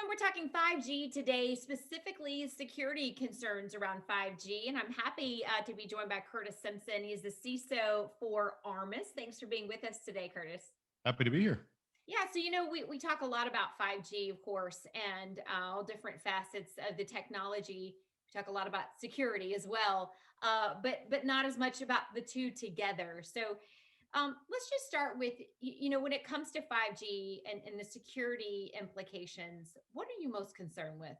we're talking 5G today, specifically security concerns around 5G. And I'm happy to be joined by Curtis Simpson. He's the CISO for Armis. Thanks for being with us today, Curtis. Happy to be here. Yeah, so we talk a lot about 5G, of course, and all different facets of the technology. We talk a lot about security as well, but not as much about the two together. So let's just start with when it comes to 5G and the security implications, what are you most concerned with?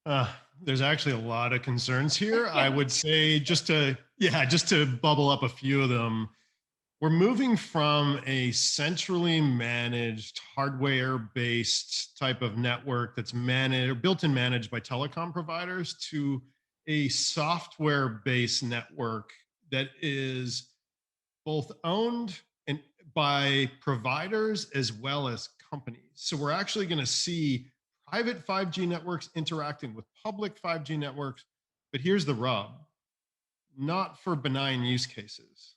Uh, there's actually a lot of concerns here. I Yeah. would say just to bubble up a few of them, we're moving from a centrally managed hardware-based type of network that's managed or built and managed by telecom providers to a software-based network that is both owned and by providers as well as companies. So we're actually going to see private 5G networks interacting with public 5G networks. But here's the rub, not for benign use cases.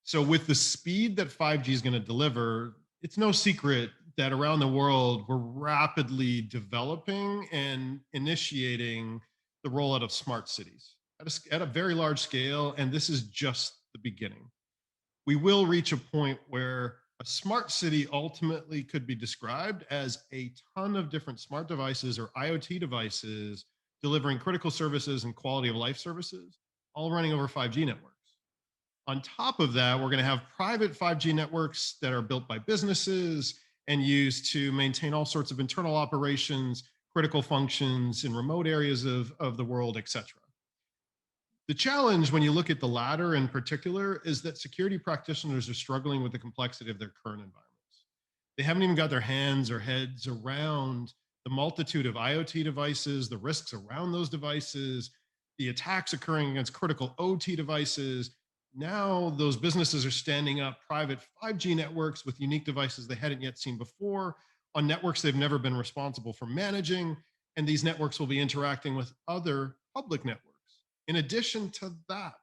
So with the speed that 5G is going to deliver, it's no secret that around the world we're rapidly developing and initiating the rollout of smart cities at a very large scale. And this is just the beginning. We will reach a point where a smart city ultimately could be described as a ton of different smart devices or IoT devices delivering critical services and quality of life services, all running over 5G networks. On top of that, we're going to have private 5G networks that are built by businesses and used to maintain all sorts of internal operations, critical functions in remote areas of the world, et cetera. The challenge when you look at the latter in particular is that security practitioners are struggling with the complexity of their current environments. They haven't even got their hands or heads around the multitude of IoT devices, the risks around those devices, the attacks occurring against critical OT devices. Now, those businesses are standing up private 5G networks with unique devices they hadn't yet seen before on networks they've never been responsible for managing. And these networks will be interacting with other public networks. In addition to that,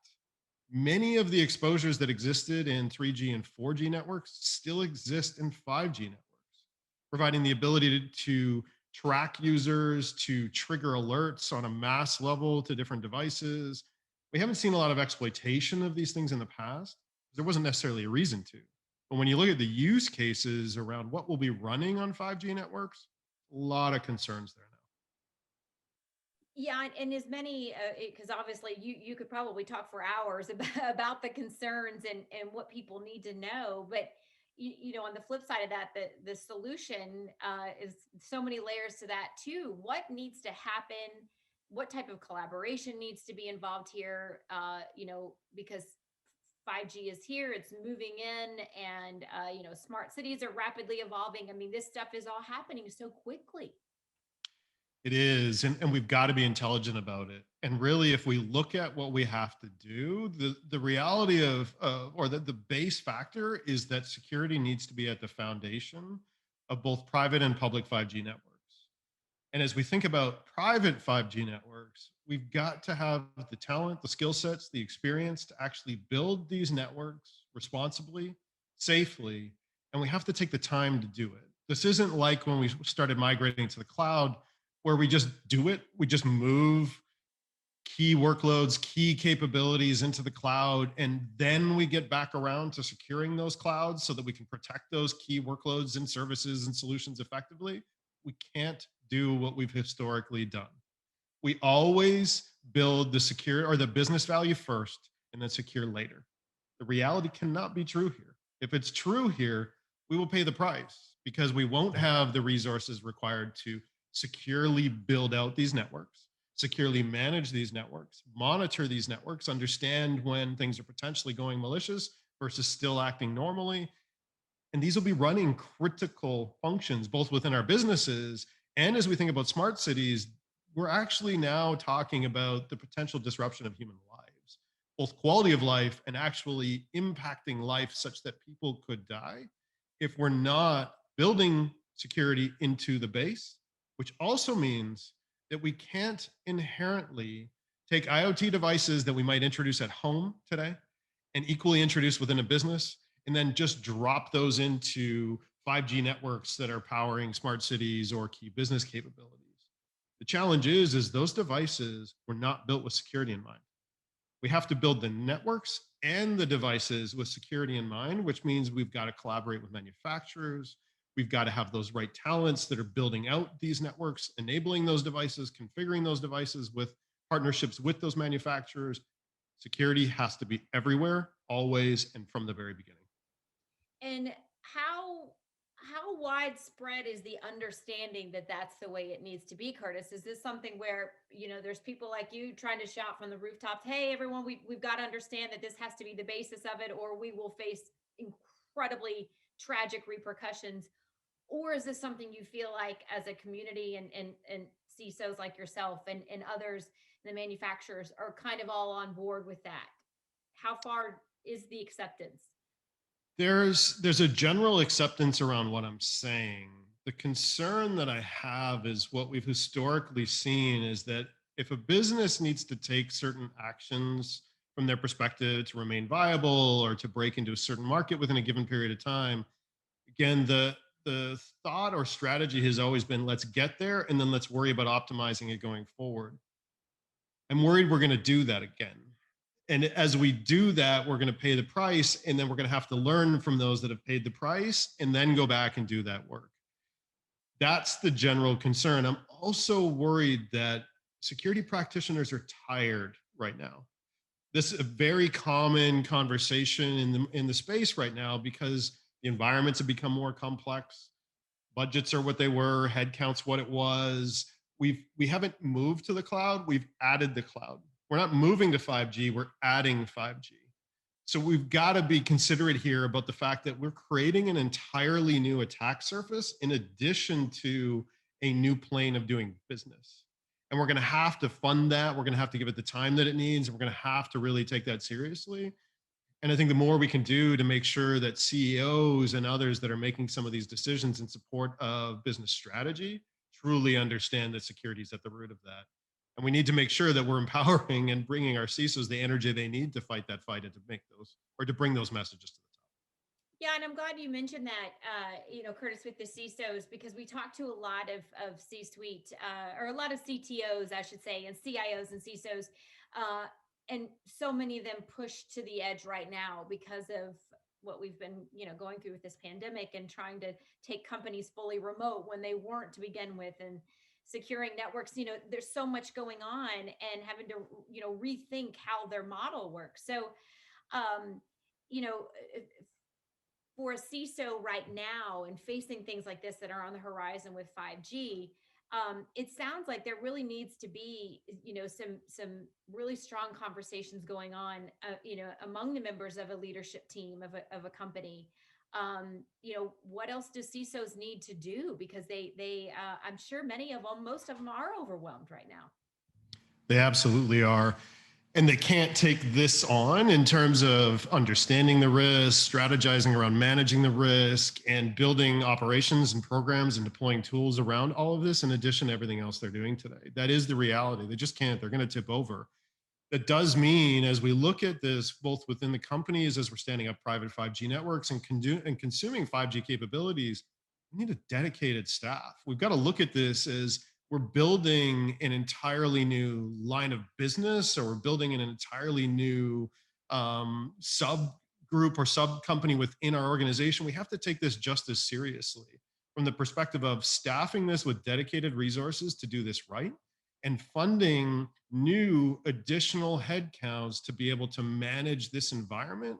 many of the exposures that existed in 3G and 4G networks still exist in 5G networks, providing the ability to track users, to trigger alerts on a mass level to different devices. We haven't seen a lot of exploitation of these things in the past. There wasn't necessarily a reason to. But when you look at the use cases around what will be running on 5G networks, a lot of concerns there now. Yeah, and as many, because obviously you could probably talk for hours about the concerns and what people need to know. But on the flip side of that, the solution is so many layers to that too. What needs to happen? What type of collaboration needs to be involved here? Because 5G is here, it's moving in, and smart cities are rapidly evolving. I mean, this stuff is all happening so quickly. It is, and we've got to be intelligent about it. And really, if we look at what we have to do, the reality of, or the base factor is that security needs to be at the foundation of both private and public 5G networks. And as we think about private 5G networks, we've got to have the talent, the skill sets, the experience to actually build these networks responsibly, safely, and we have to take the time to do it. This isn't like when we started migrating to the cloud, where we just do it, we just move key workloads, key capabilities into the cloud, and then we get back around to securing those clouds so that we can protect those key workloads and services and solutions effectively. We can't do what we've historically done. We always build the secure or the business value first and then secure later. The reality cannot be true here. If it's true here, we will pay the price because we won't have the resources required to securely build out these networks, securely manage these networks, monitor these networks, understand when things are potentially going malicious versus still acting normally. And these will be running critical functions both within our businesses and as we think about smart cities, we're actually now talking about the potential disruption of human lives, both quality of life and actually impacting life such that people could die if we're not building security into the base, which also means that we can't inherently take IoT devices that we might introduce at home today and equally introduce within a business and then just drop those into 5G networks that are powering smart cities or key business capabilities. The challenge is those devices were not built with security in mind. We have to build the networks and the devices with security in mind, which means we've got to collaborate with manufacturers. We've got to have those right talents that are building out these networks, enabling those devices, configuring those devices with partnerships with those manufacturers. Security has to be everywhere, always, and from the very beginning. And how widespread is the understanding that that's the way it needs to be, Curtis? Is this something where, there's people like you trying to shout from the rooftops, "Hey, everyone, we've got to understand that this has to be the basis of it, or we will face incredibly tragic repercussions"? Or is this something you feel like as a community and CISOs like yourself and others, the manufacturers are kind of all on board with that? How far is the acceptance? There's a general acceptance around what I'm saying. The concern that I have is what we've historically seen is that if a business needs to take certain actions from their perspective to remain viable or to break into a certain market within a given period of time, again, the thought or strategy has always been let's get there and then let's worry about optimizing it going forward. I'm worried we're going to do that again. And as we do that, we're going to pay the price, and then we're going to have to learn from those that have paid the price and then go back and do that work. That's the general concern. I'm also worried that security practitioners are tired right now. This is a very common conversation in the space right now because the environments have become more complex. Budgets are what they were, headcounts what it was. We haven't moved to the cloud, we've added the cloud. We're not moving to 5G, we're adding 5G. So we've got to be considerate here about the fact that we're creating an entirely new attack surface in addition to a new plane of doing business. And we're going to have to fund that. We're going to have to give it the time that it needs. We're going to have to really take that seriously. And I think the more we can do to make sure that CEOs and others that are making some of these decisions in support of business strategy truly understand that security is at the root of that. And we need to make sure that we're empowering and bringing our CISOs the energy they need to fight that fight and to make those or to bring those messages to the top. Yeah, and I'm glad you mentioned that, Curtis, with the CISOs, because we talk to a lot of C-suite, or a lot of CTOs, I should say, and CIOs and CISOs, uh, and so many of them push to the edge right now because of what we've been, going through with this pandemic and trying to take companies fully remote when they weren't to begin with, and securing networks. There's so much going on, and having to, rethink how their model works. So, um, you know, for a CISO right now and facing things like this that are on the horizon with 5G, it sounds like there really needs to be, some really strong conversations going on, among the members of a leadership team of a company. What else do CISOs need to do? Because I'm sure many of them, most of them are overwhelmed right now. They absolutely are. And they can't take this on in terms of understanding the risk, strategizing around managing the risk, and building operations and programs and deploying tools around all of this in addition to everything else they're doing today. That is the reality. They just can't. They're going to tip over. That does mean, as we look at this, both within the companies, as we're standing up private 5G networks and consuming 5G capabilities, we need a dedicated staff. We've got to look at this as we're building an entirely new line of business, or we're building an entirely new subgroup or sub company within our organization. We have to take this just as seriously from the perspective of staffing this with dedicated resources to do this right and funding new additional headcounts to be able to manage this environment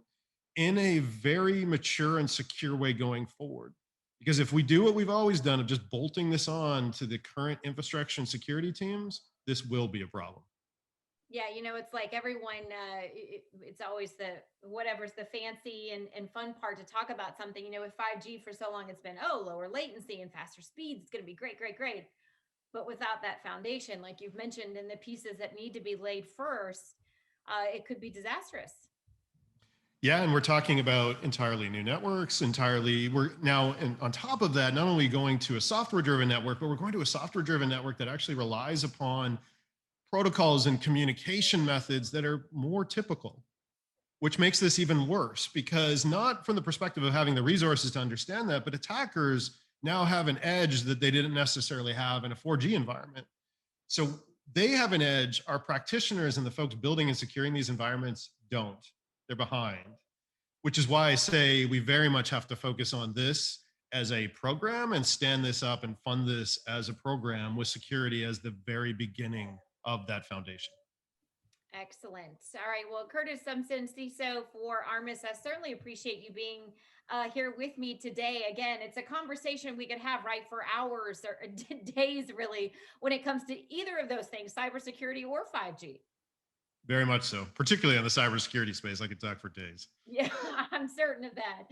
in a very mature and secure way going forward. Because if we do what we've always done of just bolting this on to the current infrastructure and security teams, this will be a problem. Yeah, it's like everyone, it's always the whatever's the fancy and fun part to talk about something. With 5G for so long, it's been, oh, lower latency and faster speeds. It's going to be great, great, great. But without that foundation, like you've mentioned, and the pieces that need to be laid first, it could be disastrous. Yeah, and we're talking about entirely new networks, we're now, and on top of that, not only going to a software driven network, but we're going to a software driven network that actually relies upon protocols and communication methods that are more typical. which makes this even worse because not from the perspective of having the resources to understand that, but attackers now have an edge that they didn't necessarily have in a 4G environment. So they have an edge. Our practitioners and the folks building and securing these environments don't. They're behind, which is why I say we very much have to focus on this as a program and stand this up and fund this as a program with security as the very beginning of that foundation. Excellent. All right. Well, Curtis Simpson, CISO for Armis, I certainly appreciate you being here with me today. Again, it's a conversation we could have right for hours or days, really, when it comes to either of those things, cybersecurity or 5G. Very much so, particularly on the cybersecurity space. I could talk for days. Yeah, I'm certain of that.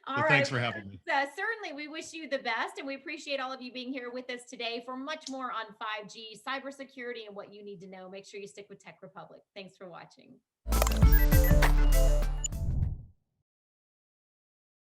All So right. thanks for having me. Certainly, we wish you the best, and we appreciate all of you being here with us today for much more on 5G, cybersecurity, and what you need to know. Make sure you stick with Tech Republic. Thanks for watching.